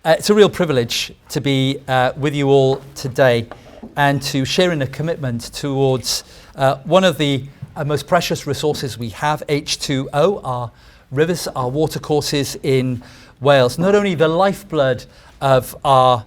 It's a real privilege to be with you all today and to share in a commitment towards one of the most precious resources we have, H2O, our rivers, our watercourses in Wales. Not only the lifeblood of our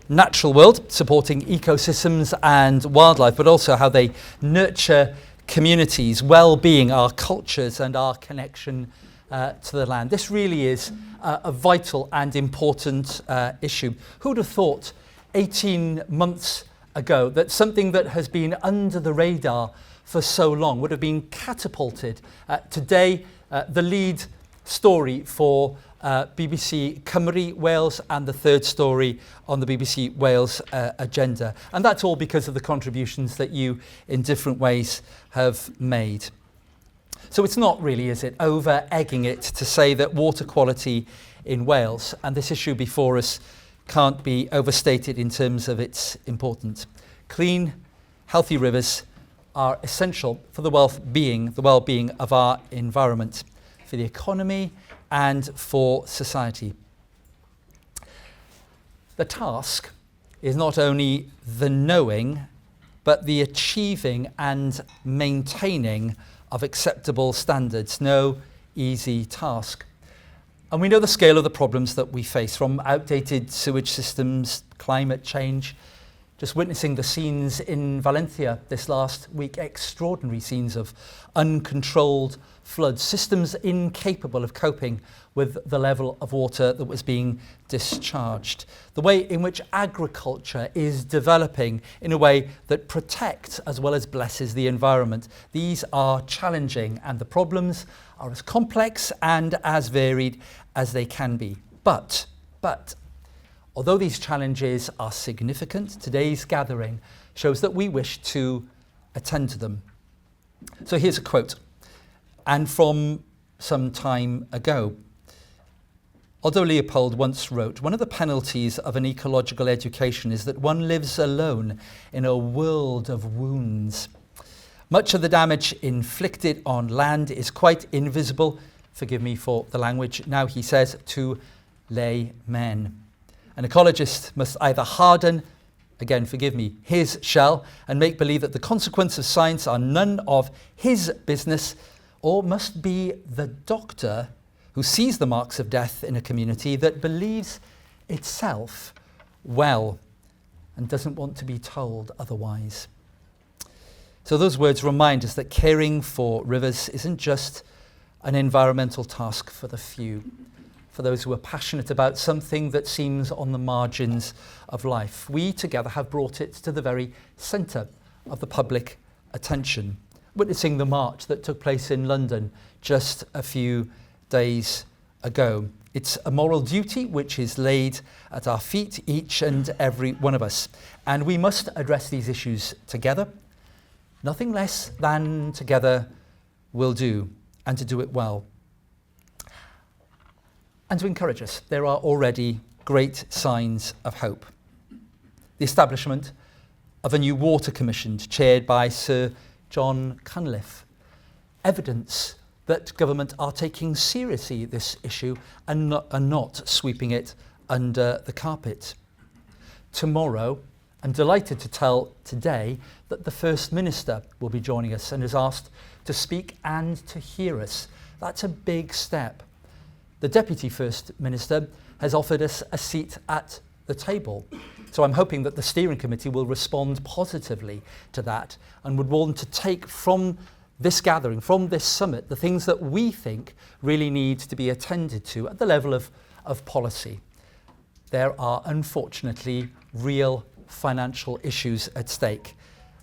natural world, supporting ecosystems and wildlife, but also how they nurture communities, well-being, our cultures and our connection to the land. This really is a vital and important issue. Who would have thought 18 months ago that something that has been under the radar for so long would have been catapulted? Today, the lead story for BBC Cymru Wales and the third story on the BBC Wales agenda. And that's all because of the contributions that you in different ways have made. So it's not really, is it, over-egging it to say that water quality in Wales and this issue before us can't be overstated in terms of its importance. Clean, healthy rivers are essential for the well-being of our environment, for the economy and for society. The task is not only the knowing, but the achieving and maintaining of acceptable standards. No easy task. And we know the scale of the problems that we face, from outdated sewage systems, climate change, just witnessing the scenes in Valencia this last week, extraordinary scenes of uncontrolled floods, systems incapable of coping with the level of water that was being discharged. The way in which agriculture is developing in a way that protects as well as blesses the environment. These are challenging and the problems are as complex and as varied as they can be. But although these challenges are significant, today's gathering shows that we wish to attend to them. So here's a quote, and from some time ago. Although Leopold once wrote, one of the penalties of an ecological education is that one lives alone in a world of wounds. Much of the damage inflicted on land is quite invisible, forgive me for the language, now he says, to laymen. An ecologist must either harden, again forgive me, his shell and make believe that the consequences of science are none of his business, or must be the doctor who sees the marks of death in a community that believes itself well and doesn't want to be told otherwise. So those words remind us that caring for rivers isn't just an environmental task for the few, for those who are passionate about something that seems on the margins of life. We together have brought it to the very centre of the public attention, witnessing the march that took place in London just a few days ago. It's a moral duty which is laid at our feet, each and every one of us. And we must address these issues together. Nothing less than together will do, and to do it well. And to encourage us, there are already great signs of hope. The establishment of a new water commission chaired by Sir John Cunliffe. Evidence that government are taking seriously this issue and not sweeping it under the carpet. Tomorrow, I'm delighted to tell today that the First Minister will be joining us and is asked to speak and to hear us. That's a big step. The Deputy First Minister has offered us a seat at the table. So I'm hoping that the steering committee will respond positively to that and would want to take from this gathering, from this summit, the things that we think really need to be attended to at the level of policy. There are unfortunately real financial issues at stake.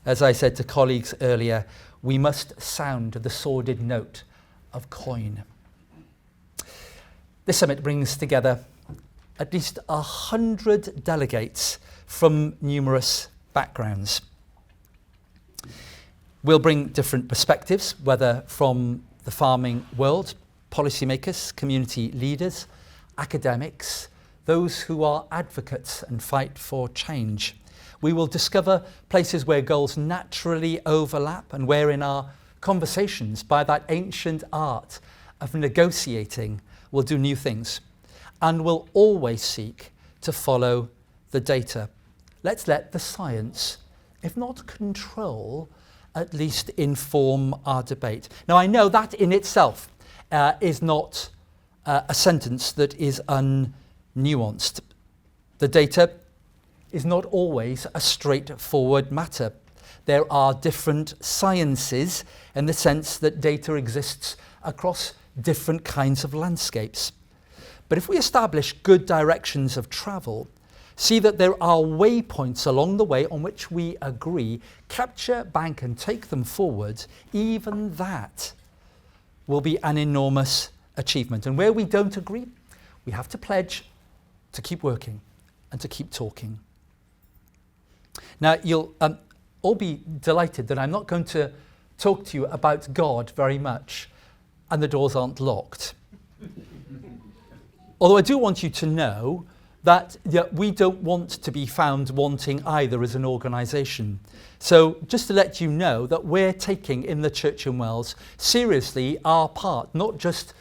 As I said to colleagues earlier, we must sound the sordid note of coin. This summit brings together at least 100 delegates from numerous backgrounds. We'll bring different perspectives, whether from the farming world, policymakers, community leaders, academics, those who are advocates and fight for change. We will discover places where goals naturally overlap and where in our conversations, by that ancient art of negotiating, we'll do new things. And we'll always seek to follow the data. Let's let the science, if not control, at least inform our debate. Now, I know that in itself is not a sentence that is unnuanced. The data is not always a straightforward matter. There are different sciences in the sense that data exists across different kinds of landscapes. But if we establish good directions of travel, see that there are waypoints along the way on which we agree, capture, bank and take them forward, even that will be an enormous achievement. And where we don't agree, we have to pledge to keep working and to keep talking. Now, you'll all be delighted that I'm not going to talk to you about God very much, and the doors aren't locked. Although I do want you to know that we don't want to be found wanting either as an organisation. So just to let you know that we're taking in the Church in Wales seriously our part, not just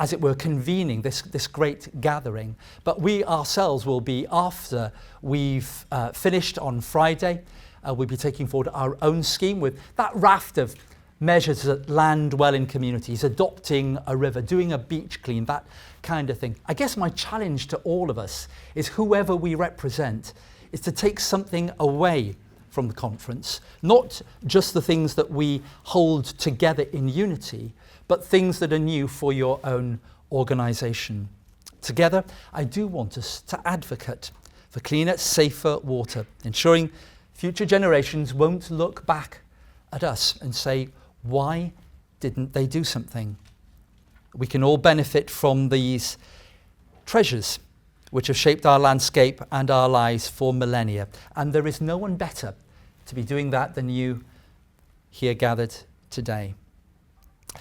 as it were convening this great gathering, but we ourselves will be, after we've finished on Friday, we'll be taking forward our own scheme with that raft of measures that land well in communities, adopting a river, doing a beach clean, that kind of thing. I guess my challenge to all of us is, whoever we represent, is to take something away from the conference, not just the things that we hold together in unity, but things that are new for your own organisation. Together, I do want us to advocate for cleaner, safer water, ensuring future generations won't look back at us and say, why didn't they do something? We can all benefit from these treasures which have shaped our landscape and our lives for millennia. And there is no one better to be doing that than you here gathered today.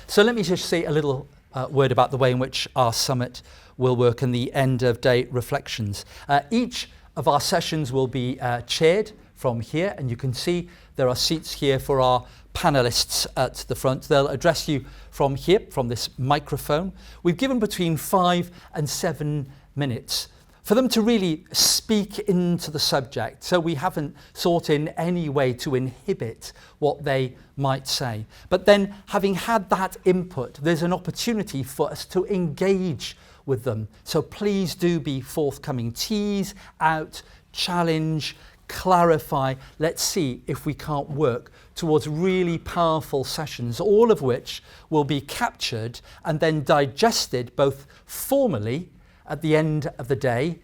So let me just say a little word about the way in which our summit will work and the end of day reflections. Each of our sessions will be chaired from here, and you can see there are seats here for our panelists at the front. They'll address you from here, from this microphone. We've given between 5 and 7 minutes for them to really speak into the subject, so we haven't sought in any way to inhibit what they might say. But then, having had that input, there's an opportunity for us to engage with them. So please do be forthcoming. Tease out, challenge, clarify. Let's see if we can't work towards really powerful sessions, all of which will be captured and then digested both formally at the end of the day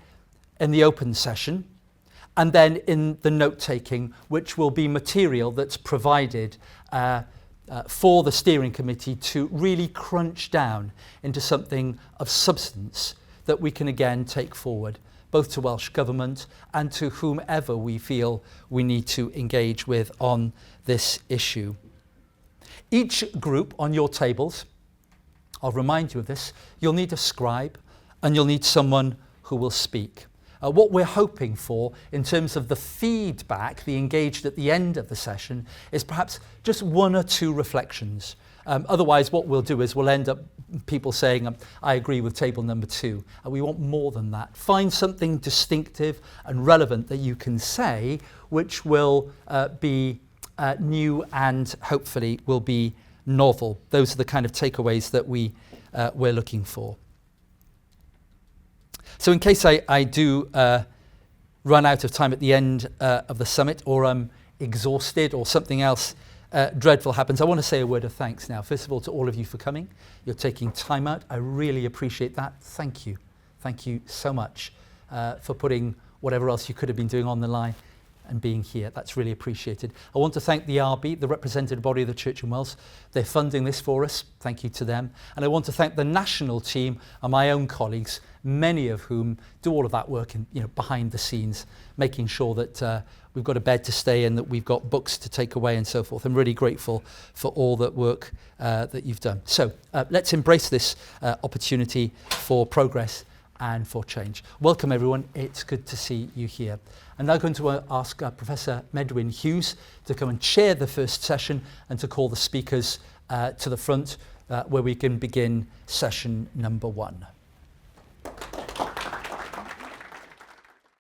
in the open session, and then in the note-taking, which will be material that's provided for the steering committee to really crunch down into something of substance that we can again take forward, both to Welsh Government and to whomever we feel we need to engage with on this issue. Each group on your tables, I'll remind you of this, you'll need a scribe and you'll need someone who will speak. What we're hoping for in terms of the feedback, the engaged at the end of the session, is perhaps just 1 or 2 reflections. Otherwise, what we'll do is we'll end up people saying, I agree with table number 2. And we want more than that. Find something distinctive and relevant that you can say, which will be new and hopefully will be novel. Those are the kind of takeaways that we're looking for. So in case I do run out of time at the end of the summit, or I'm exhausted, or something else dreadful happens, I want to say a word of thanks now. First of all, to all of you for coming. You're taking time out. I really appreciate that. Thank you. Thank you so much for putting whatever else you could have been doing on the line and being here. That's really appreciated. I want to thank the RB, the representative body of the Church in Wales. They're funding this for us. Thank you to them. And I want to thank the national team and my own colleagues, many of whom do all of that work behind the scenes, making sure that we've got a bed to stay in, that we've got books to take away and so forth. I'm really grateful for all that work that you've done. So let's embrace this opportunity for progress and for change. Welcome everyone, it's good to see you here. I'm now going to ask Professor Medwyn Hughes to come and chair the first session and to call the speakers to the front where we can begin session number 1.